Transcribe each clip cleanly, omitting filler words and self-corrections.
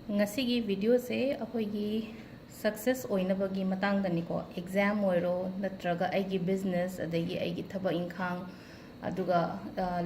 ngasi video se akhoi success oinabagi matangdaniko exam oiro natraga aigi business adagi aigi thaba inkhang aduga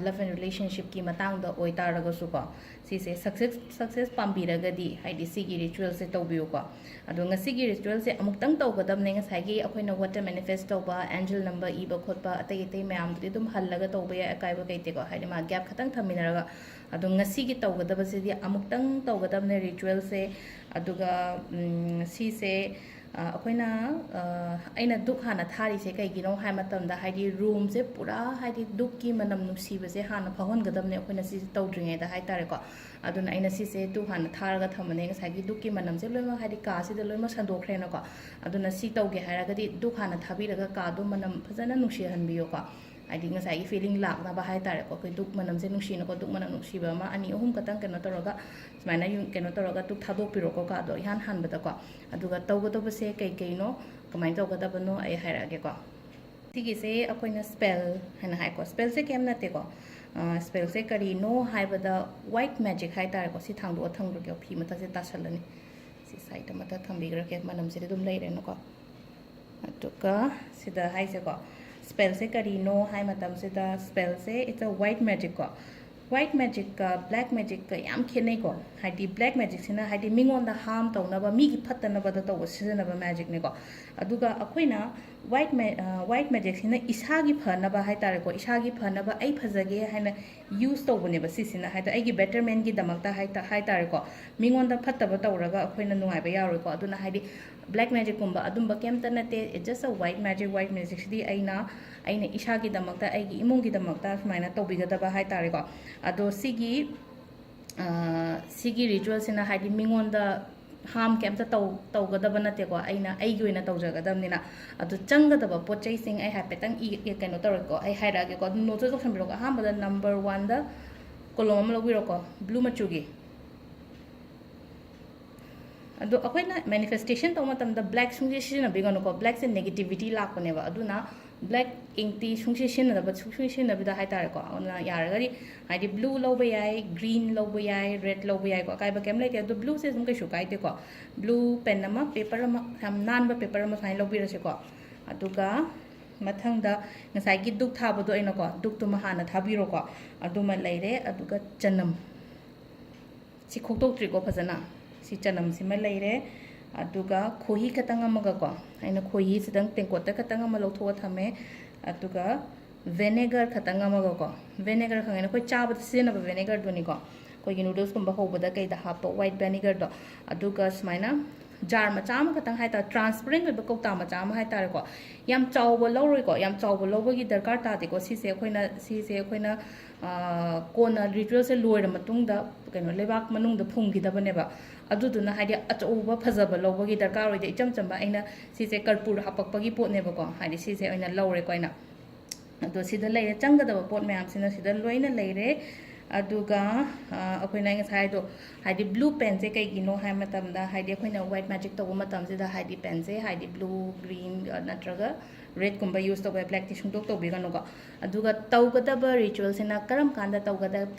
love and relationship ki matangda oitaraga su ko sise success pambiragadi haidi sigi ritual se tawbiyo ko adu ngasi gi ritual se amuktang tawgadam ne ngasai gi akoina water manifest tawba angel number iba khotba atai atai mayam dri dum hallaga tawba ya akaiba kaite ko haidi ma gap khatang thaminaraga adu ngasi gi tawgadaba se di amuktang tawgadam ne ritual se aduga sise akoina aina duk hana thari se kai gino hai matam da haidi room se pura haidi duk ki manam nusiba se hana phahon gadam ne akoina si tawdringe da hai tare ko aduna aina si se tu hana tharaga thamane ngasai gi duk ki manam se loima haidi ka si da loima sandokre na ko aduna si tawge hairaga di duk hana thabiraga ka do manam phajana nusi hanbiyo ko haidi ngasai gi feeling lak na ba hai tare ko duk manam se nusi na ko duk manam nusi ba ma ani ohum katang keno toroga smaina yu keno toroga duk thadok piro ko ka do ihan han bada ko aduga tawgodoba se kai kai no kamai tawgodaba no ai hairage ko sigi se akoina spell hana hai ko spell se kem na te ko spell se kari no hai bada white magic hai tare ko si thangdo thangro ke phi mata se tasalani si side mata thambigra ke manam se dum leire no ko aduga sida hai se ko spell se kari no hai matam se da spell se it's a white magic ko white magic ka black magic ka yam khenai ko haidi black magic sina haidi mingon da harm tawna ba mi gi phattana ba da taw sina ba magic ne ko aduga akoina white magic sina isa gi phana ba hai tare ko isa gi phana ba ai phajage haina use taw bane ba si sina haida ai gi betterment gi damak ta hai tare ko mingon da phatta ba tawraga akoina nungai ba yaroi ko aduna haidi black magic kumba adumba kemta nate it's just a white magic sidi aina isa gi damakta aigi imung gi damakta smaina tawbigadaba hai tare ko ado sigi ritual sina haidi mingon da harm kemta tawgadaba nate ko aina aigi oina tawjagadamnina ado changadaba pochai sing ai hapetang I keno tawre ko ai hairage ko no to sambiro ko hambada number 1 da kolom am lobiro ko blue machugi ado akoina manifestation taw matam da black sungje sina bigano ko black se negativity lakone ba aduna black ingti sungje sina da sungje sina bida hai tare ko ona yaragari haidi blue loba yai green loba yai red loba yai ko kai ba kem lete ado blue se sum kai shu kai te ko blue pen nama paper ma ham nan ba paper ma fain lobi rase ko aduga mathang da ngasai gi duk thaba do ina ko duk tu ma hana thabiro ko aduma leire aduga chanam si khoktok tri ko phajana si chanam sima leire aduga khohi katanga maga ko aina khohi sidang tengkota katanga ma lotho thame aduga vinegar katanga maga ko vinegar khangena koi chaba sina ba vinegar doni ko koi gi noodles kumba hobada kai da hap white vinegar do aduga smaina jar ma chama katang hai ta transparent ba ko ta ma chama hai ta ko yam chawba loroi ko yam chawba loba gi darkar ta de ko si se khoina kona ritual se loira matung da keno lebak manung da phung gi da bane ba aduduna haidi achouba phajaba lobagi darkar oi de icham chamba aina sise karpur hapakpagi pot ne ba ko haidi sise oina lore ko ina ado sida leire changada ba pot mayam sina sida loina leire aduga akoina ngai do haidi blue pen se kai gino hai matam da haidi akoina white magic to matam se da haidi pen se haidi blue green natraga red kumba use to by black tissue to bi gano ko aduga tawgada ritual sina karam kanda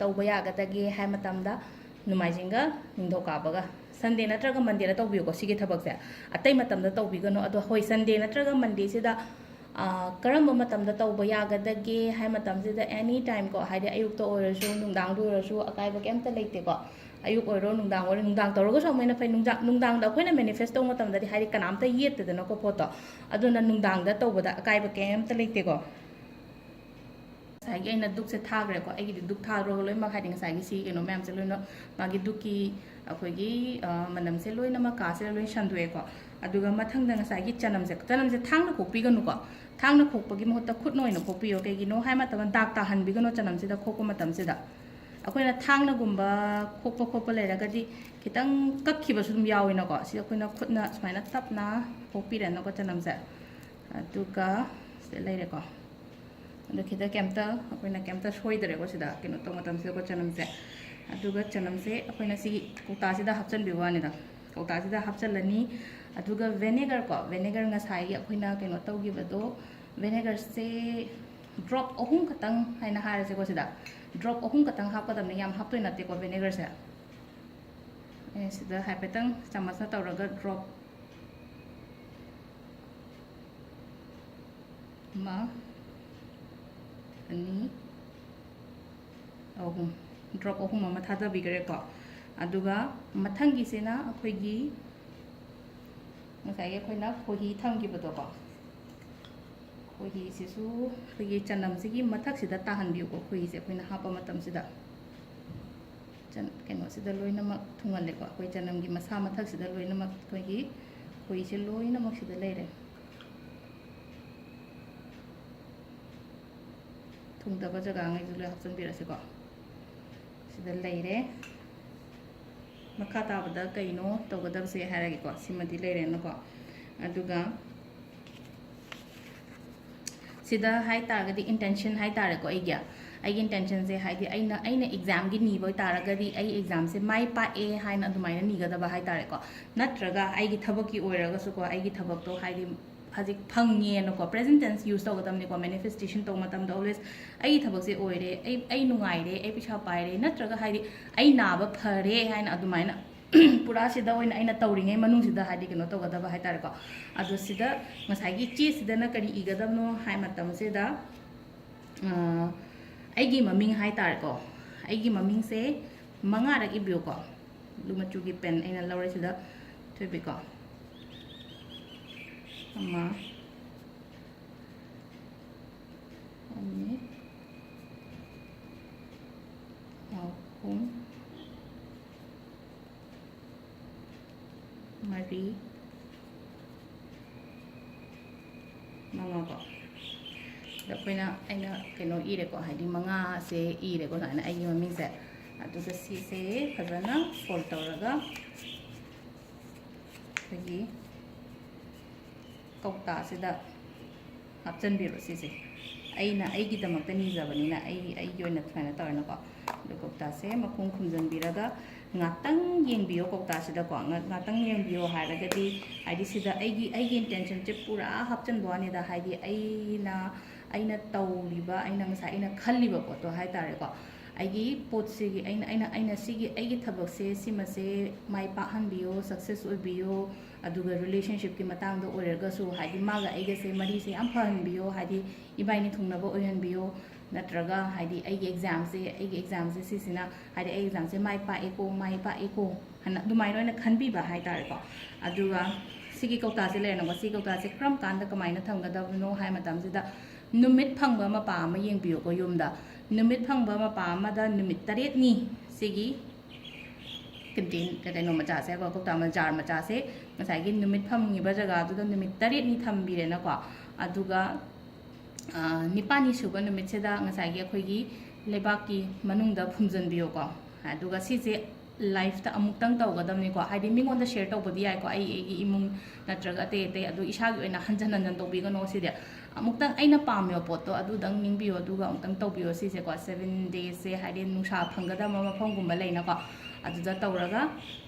tawba ya gada ge hai matam da numaijinga ningdhoka baga Sunday natraga Monday na tawbiyo ko sige thabak se atai matam da tawbigano ado hoi Sunday natraga Monday sida karamba matam da tawba yagadage hai matam sida any time ko haide ayuk to orasu nungdang du orasu akai ba kemta leite ko ayuk oro nungdang tawraga so maina fai nungdang da khoina manifest to matam da di haide kanam ta yet de na ko photo aduna nungdang da tawba da akai ba kemta leite ko Saige अना दुक से थाग्रे को आइगी दुक थाग्रो लोय मा खादिंग साइगे सी केनो ma'am से लोय मागी दुकी अखोगी मनम से लोय नमा का से लोय संदुए को अदुगा मथंग दंग साइगे चनम से थांग न खोपी गनु को थांग न खोपगी महत खुद नोय न खोपियो केगी नो हाय मतम दाग ता हन बिगनो चनम से दा खोको मतम से दा अखोइना थांग न गुम्बा खोप लेरगदी खितंग कखिबा सुम याविन को सि अखोइना खुदना स्माइना तपना खोपी रेन को चनम से अदुगा से लेरे को खिदा कैमता अखोइना कैमता सोइदरे को सिदा केनो तो मतम से को चनम से अदुगा चनम से अखोइना सि कोता सिदा हपचन बिवानी दा कोता सिदा हपचलनी अदुगा विनेगर ngasai अखोइना केनो तौगिबदो विनेगर से ड्रॉप अहुम खतंग हाइना हारे से को सिदा ड्रॉप अहुम खतंग हापदम ने याम हापतोय नते को विनेगर से sida haipetang chamasna tawraga drop ma ani ahum drop ahum ama thada bigare ko aduga mathangi sena akhoigi ngasai akhoina khohi thamgi bodo ko khohi sisu khogi chanam sigi mathak sida tahan biu ko khohi se akhoina hapa matam sida chan keno sida loina mak thungal le ko khoi chanam gi masa mathak sida loina mak khoigi khohi se loina mak sida leire thungdaba jaga ngai jule hapsan birase ko sida leire makha tabada kaino tawgadab se haragi ko simadi leire no ko aduga sida hai taragadi intention hai tare ko aiga ai intention se haidi aina exam gi ni boy taragadi ai exam se mai pa e haina adumaina ni gada ba hai tare ko natraga ai gi thabak ki oiraga su ko ai gi thabak to haidi hazik phangi no ko present tense use to gadam ni ko manifestation to matam da always ai thabak se oire ai nungai re ai pisa pai re natraga haidi ai na ba phare haina adumaina pura sida oina aina tawringai manung sida haidi kino to gada ba hai tare ko adu sida ngasai gi chi sida na kari igadam no hai matam se da aigi maming hai tar ko aigi maming se manga rak ibyo ko lumachu gi pen aina lawre sida thobi ko ama ani ahum mari manga ko da koina aina keno ire ko haidi manga se ire ko na ai maming se aduga si se fazana fold tawraga agi kauta sida hapchan biro si se aina aigi damakta ni jabani na ai yoina thana tawna ko do kauta se makhung khumjan biraga ngatang yeng biyo kauta sida ko ngatang yeng biyo haragadi haidi sida aigi intention che pura hapchan bwani da haidi aina tawliba aina ngasa aina khalliba ko to hai tare ko aigi pot sigi aina sigi aigi thabak se sima se mai pa han biyo success oi biyo aduga relationship ki matang do orega su haidi maga aiga se mari se am phan biyo haidi ibaini thungnaba oihan biyo natraga haidi aigi exam se sisina haidi ai exam se mai pa eko hana dumai noina khanbi ba hai tare ko aduga sigi kauta se le na ko sigi kauta se kram kanda kamaina thamgadabno hai matam sida numit phangba ma pa ma yeng biyo ko yumda numit phangba ma pa ma da numit taret ni sigi kintin kano macha se ko kauta ma jar macha se ngasai gi numit phamngi ba jaga du da numit taret ni thambire na ko aduga nipani suba numit se da ngasai gi akhoi gi lebak ki manung da phumjan biyo ko aduga si se life ta amuk tang taw gadam ni ko haidi mingon da share taw bodi ai ko ai gi imung natraga te adu isa gi oina hanjan hanjan taw bi ga no si de amuk tang aina pamyo poto adu dang ning biyo aduga amuk tang taw biyo si se ko 7 days se haidi nungsa phangada ma phang gumba leina ko adu da tawraga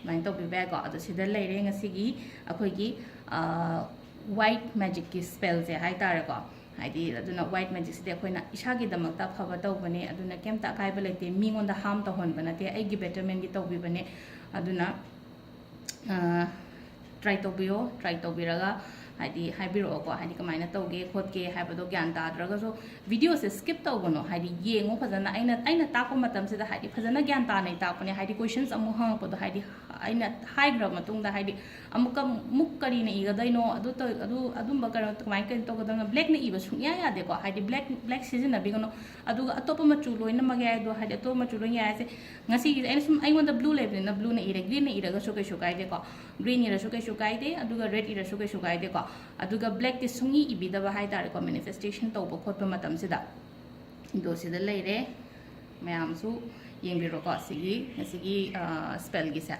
main taw bi ba ko adu sida leire ngasi gi akhoi gi white magic ki spell se hai tar ko haidi aduna white magic side akhoi na isa gi damak ta phaba taw bane aduna kem ta kai ba lete mingon da harm ta hon bana te ai gi betterment gi taw bi bane aduna try to biraga haidi haibiro ko haidi kamaina tawge khotge haibado gyan ta draga so video se skip taw gono haidi yengo phajana aina ta ko matam se da haidi phajana gyan ta nei ta pone haidi questions amu hang ko da haidi aina high gra matung da haidi amuka mukkari ne iga daino adumba kara kamai kan to gadana black ne iba sunya ya de ko haidi black season na bigono adu atopa machu loina magya do haidi atopa machu loina ya se ngasi aina sum ai won da blue level na blue ne ire green ne ire ga so kai de ko green ire so kai de aduga red ire so kai de ko aduga black ti sungi ibida ba hai tare ko manifestation to bo khot matam sida do sida leire mayam su yengbiro ko sigi spell gi sa